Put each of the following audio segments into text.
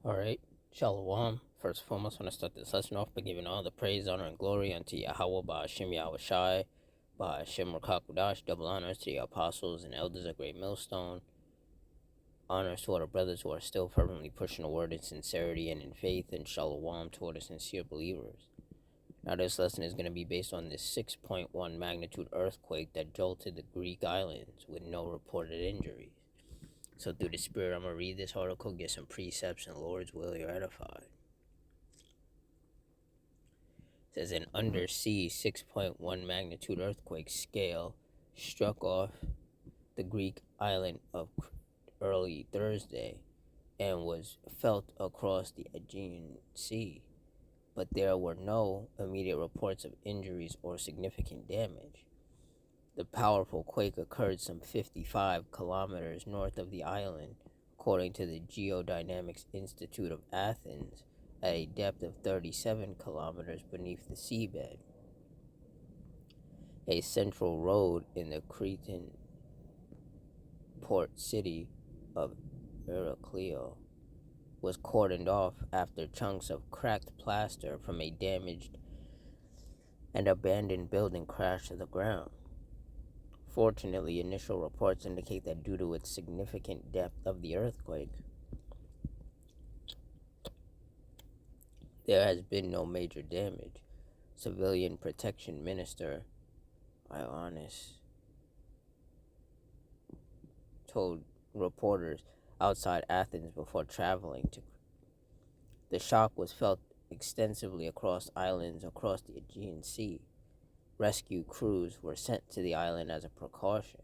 Alright, Shalom. First and foremost, I want to start this lesson off by giving all the praise, honor, and glory unto Yahweh, Ba'ashem Yahweh Shai, Ba'ashem Rakakudash, double honors to the apostles and elders of Great Millstone, honors to all the brothers who are still fervently pushing the word in sincerity and in faith, and Shalom to all the sincere believers. Now, this lesson is going to be based on this 6.1 magnitude earthquake that jolted the Greek islands with no reported injuries. So through the Spirit, I'm going to read this article, get some precepts, and Lord's will, you're edified. It says an undersea 6.1 magnitude earthquake scale struck off the Greek island of early Thursday and was felt across the Aegean Sea, but there were no immediate reports of injuries or significant damage. The powerful quake occurred some 55 kilometers north of the island, according to the Geodynamics Institute of Athens, at a depth of 37 kilometers beneath the seabed. A central road in the Cretan port city of Heraclea was cordoned off after chunks of cracked plaster from a damaged and abandoned building crashed to the ground. Fortunately, initial reports indicate that due to its significant depth of the earthquake, there has been no major damage. Civilian Protection Minister Ioannis told reporters outside Athens before traveling to. The shock was felt extensively across islands across the Aegean Sea. Rescue crews were sent to the island as a precaution.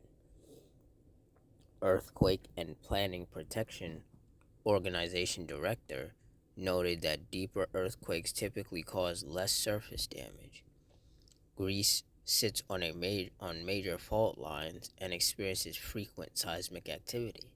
Earthquake and Planning Protection Organization director noted that deeper earthquakes typically cause less surface damage. Greece sits on major fault lines and experiences frequent seismic activity.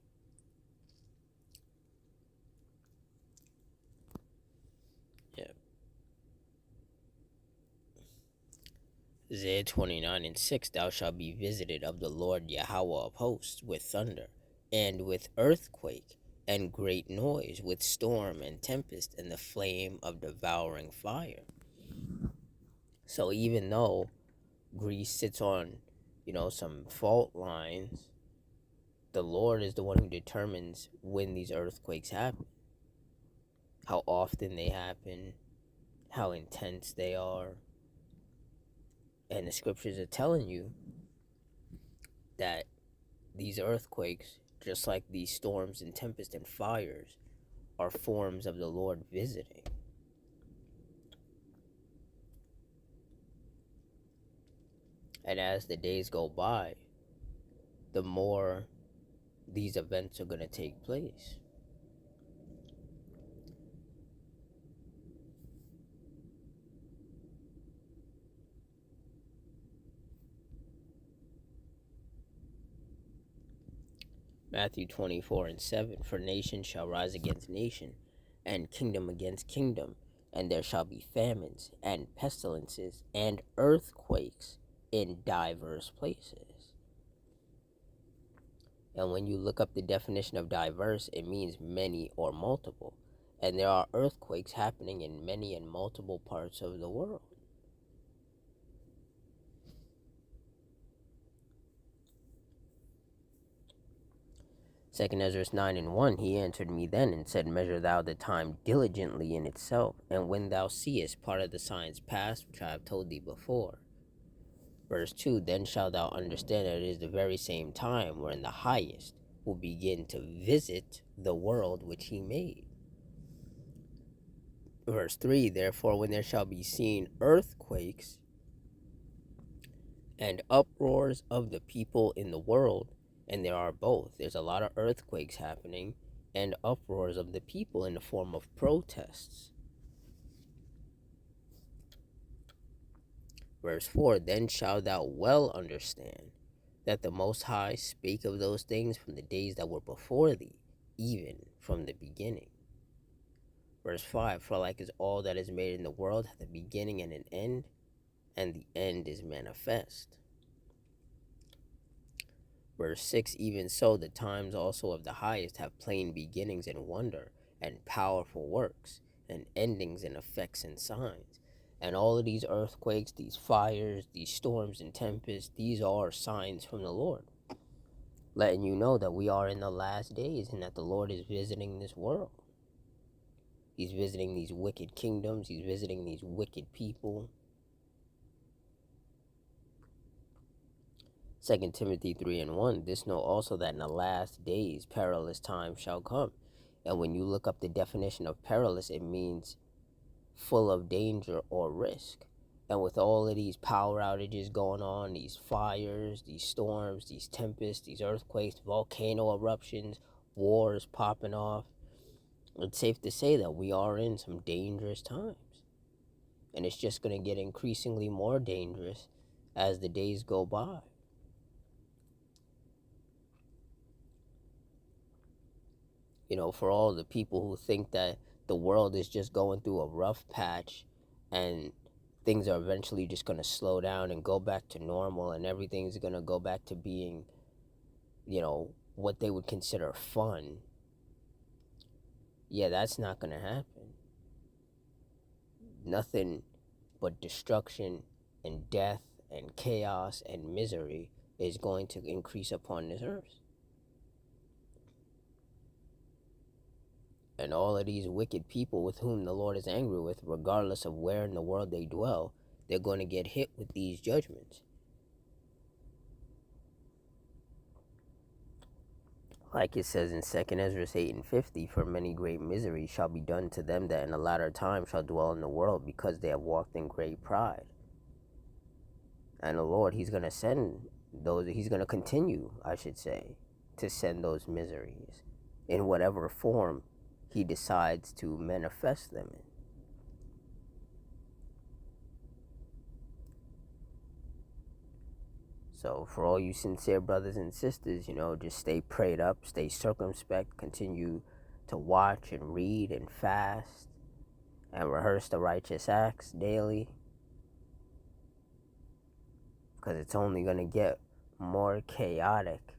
Isaiah 29:6, thou shalt be visited of the Lord Yahweh of hosts with thunder, and with earthquake, and great noise, with storm and tempest, and the flame of devouring fire. So even though Greece sits on, some fault lines, the Lord is the one who determines when these earthquakes happen, how often they happen, how intense they are. And the scriptures are telling you that these earthquakes, just like these storms and tempests and fires, are forms of the Lord visiting. And as the days go by, the more these events are going to take place. Matthew 24:7, for nation shall rise against nation, and kingdom against kingdom, and there shall be famines, and pestilences, and earthquakes in diverse places. And when you look up the definition of diverse, it means many or multiple. And there are earthquakes happening in many and multiple parts of the world. Second Ezra 9:1, he answered me then and said, measure thou the time diligently in itself, and when thou seest part of the signs past, which I have told thee before. Verse 2, then shalt thou understand that it is the very same time wherein the highest will begin to visit the world which he made. Verse 3, therefore when there shall be seen earthquakes and uproars of the people in the world, and there are both. There's a lot of earthquakes happening and uproars of the people in the form of protests. Verse 4, then shalt thou well understand that the Most High spake of those things from the days that were before thee, even from the beginning. Verse 5, for like as all that is made in the world hath a beginning and an end, and the end is manifest. Verse 6, even so the times also of the highest have plain beginnings and wonder, and powerful works, and endings and effects and signs. And all of these earthquakes, these fires, these storms and tempests, these are signs from the Lord, letting you know that we are in the last days and that the Lord is visiting this world. He's visiting these wicked kingdoms. He's visiting these wicked people. 2 Timothy 3:1, this know also that in the last days perilous times shall come. And when you look up the definition of perilous, it means full of danger or risk. And with all of these power outages going on, these fires, these storms, these tempests, these earthquakes, volcano eruptions, wars popping off, it's safe to say that we are in some dangerous times. And it's just going to get increasingly more dangerous as the days go by. You know, for all the people who think that the world is just going through a rough patch and things are eventually just going to slow down and go back to normal and everything's going to go back to being, what they would consider fun. Yeah, that's not going to happen. Nothing but destruction and death and chaos and misery is going to increase upon this earth. And all of these wicked people with whom the Lord is angry with, regardless of where in the world they dwell, they're going to get hit with these judgments. Like it says in 2 Ezra 8:50, for many great miseries shall be done to them that in the latter time shall dwell in the world, because they have walked in great pride. And the Lord, he's going to send those, he's going to continue, I should say, to send those miseries in whatever form he decides to manifest them in. So for all you sincere brothers and sisters, just stay prayed up, stay circumspect, continue to watch and read and fast and rehearse the righteous acts daily, because it's only going to get more chaotic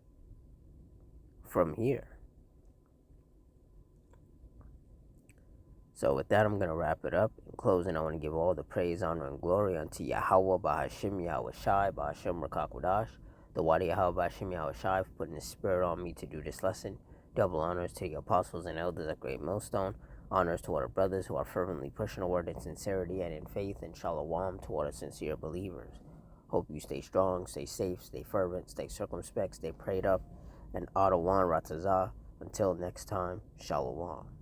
from here. So with that, I'm going to wrap it up. In closing, I want to give all the praise, honor, and glory unto Yahweh, Bahashim, Yahweh Shai, Bahashim, Rakakwadash, the Wadi Yahweh, Bahashim, Yahweh Shai, for putting his spirit on me to do this lesson. Double honors to your apostles and elders at Great Millstone. Honors to our brothers who are fervently pushing the word in sincerity and in faith, and shalom to all the sincere believers. Hope you stay strong, stay safe, stay fervent, stay circumspect, stay prayed up, and Adawan Ratazah. Until next time, shalom.